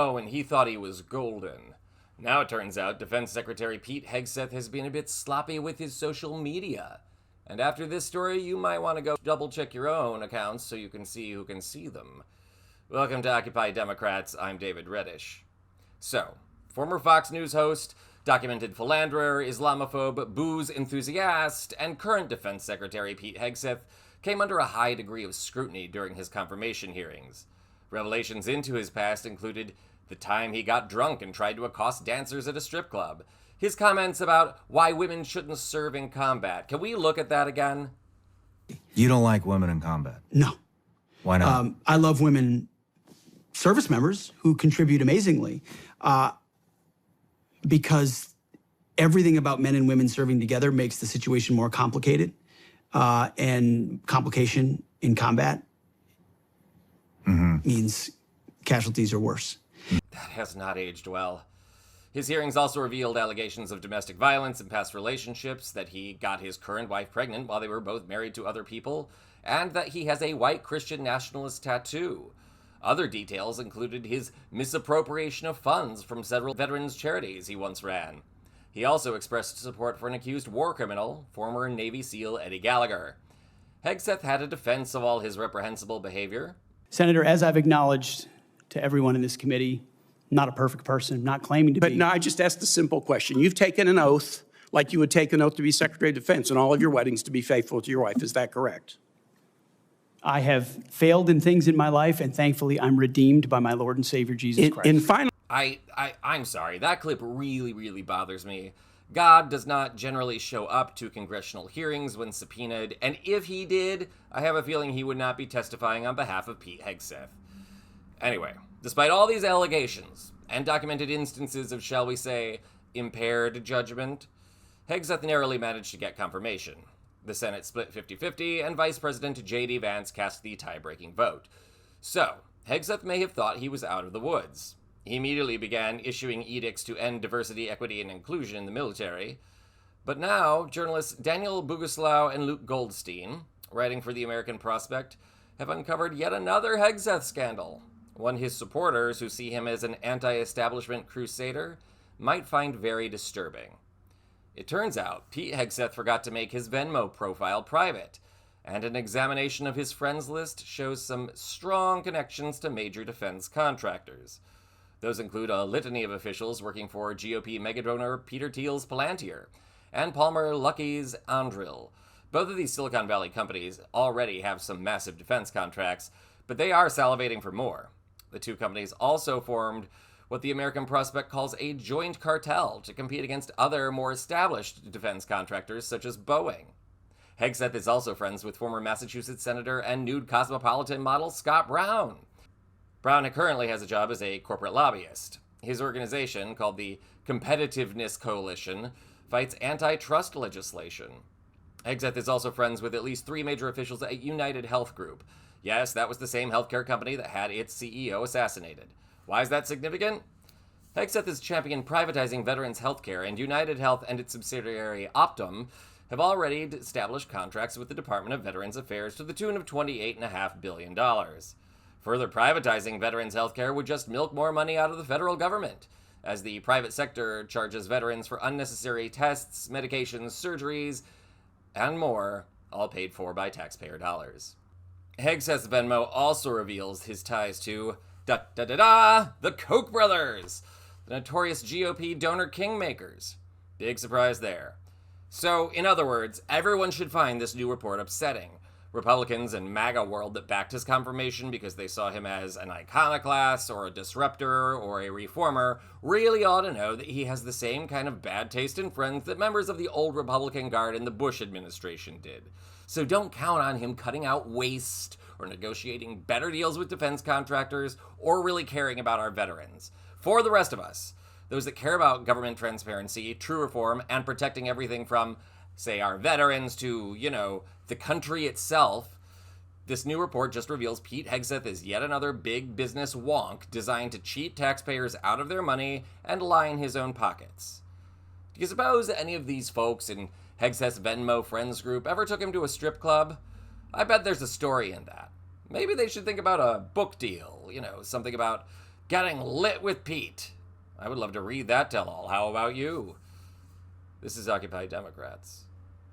Oh, and he thought he was golden. Now it turns out Defense Secretary Pete Hegseth has been a bit sloppy with his social media. And after this story, you might want to go double check your own accounts so you can see who can see them. Welcome to Occupy Democrats, I'm David Reddish. So, former Fox News host, documented philanderer, Islamophobe, booze enthusiast, and current Defense Secretary Pete Hegseth came under a high degree of scrutiny during his confirmation hearings. Revelations into his past included the time he got drunk and tried to accost dancers at a strip club, his comments about why women shouldn't serve in combat. Can we look at that again? You don't like women in combat? No. Why not? I love women service members who contribute amazingly because everything about men and women serving together makes the situation more complicated, and complication in combat means casualties are worse. That has not aged well. His hearings also revealed allegations of domestic violence in past relationships, that he got his current wife pregnant while they were both married to other people, and that he has a white Christian nationalist tattoo. Other details included his misappropriation of funds from several veterans' charities he once ran. He also expressed support for an accused war criminal, former Navy SEAL Eddie Gallagher. Hegseth had a defense of all his reprehensible behavior. Senator, as I've acknowledged to everyone in this committee, not a perfect person, not claiming to be. But no, I just asked a simple question. You've taken an oath, like you would take an oath to be Secretary of Defense and all of your weddings to be faithful to your wife. Is that correct? I have failed in things in my life, and thankfully I'm redeemed by my Lord and Savior Jesus Christ. In final. I'm sorry, that clip really bothers me. God does not generally show up to congressional hearings when subpoenaed, and if he did, I have a feeling he would not be testifying on behalf of Pete Hegseth. Anyway, despite all these allegations and documented instances of, shall we say, impaired judgment, Hegseth narrowly managed to get confirmation. The Senate split 50-50, and Vice President J.D. Vance cast the tie-breaking vote. So, Hegseth may have thought he was out of the woods. He immediately began issuing edicts to end diversity, equity, and inclusion in the military. But now, journalists Daniel Boguslaw and Luke Goldstein, writing for the American Prospect, have uncovered yet another Hegseth scandal. One his supporters, who see him as an anti-establishment crusader, might find very disturbing. It turns out Pete Hegseth forgot to make his Venmo profile private, and an examination of his friends list shows some strong connections to major defense contractors. Those include a litany of officials working for GOP megadonor Peter Thiel's Palantir and Palmer Luckey's Anduril. Both of these Silicon Valley companies already have some massive defense contracts, but they are salivating for more. The two companies also formed what the American Prospect calls a joint cartel to compete against other, more established defense contractors such as Boeing. Hegseth is also friends with former Massachusetts Senator and nude cosmopolitan model Scott Brown. Brown currently has a job as a corporate lobbyist. His organization, called the Competitiveness Coalition, fights antitrust legislation. Hegseth is also friends with at least 3 major officials at United Health Group. Yes, that was the same healthcare company that had its CEO assassinated. Why is that significant? Hegseth has championed privatizing veterans' healthcare, and United Health and its subsidiary Optum have already established contracts with the Department of Veterans Affairs to the tune of $28.5 billion. Further privatizing veterans' healthcare would just milk more money out of the federal government, as the private sector charges veterans for unnecessary tests, medications, surgeries, and more, all paid for by taxpayer dollars. Hegseth's Venmo also reveals his ties to the Koch brothers, the notorious GOP donor kingmakers. Big surprise there. So, in other words, everyone should find this new report upsetting. Republicans and MAGA world that backed his confirmation because they saw him as an iconoclast or a disruptor or a reformer really ought to know that he has the same kind of bad taste in friends that members of the old Republican Guard in the Bush administration did. So don't count on him cutting out waste or negotiating better deals with defense contractors or really caring about our veterans. For the rest of us, those that care about government transparency, true reform, and protecting everything from, say, our veterans to, the country itself, this new report just reveals Pete Hegseth is yet another big business wonk designed to cheat taxpayers out of their money and line his own pockets. Do you suppose any of these folks in Hegseth's Venmo friends group ever took him to a strip club? I bet there's a story in that. Maybe they should think about a book deal, something about Getting lit with Pete. I would love to read that tell-all. How about you? This is Occupy Democrats.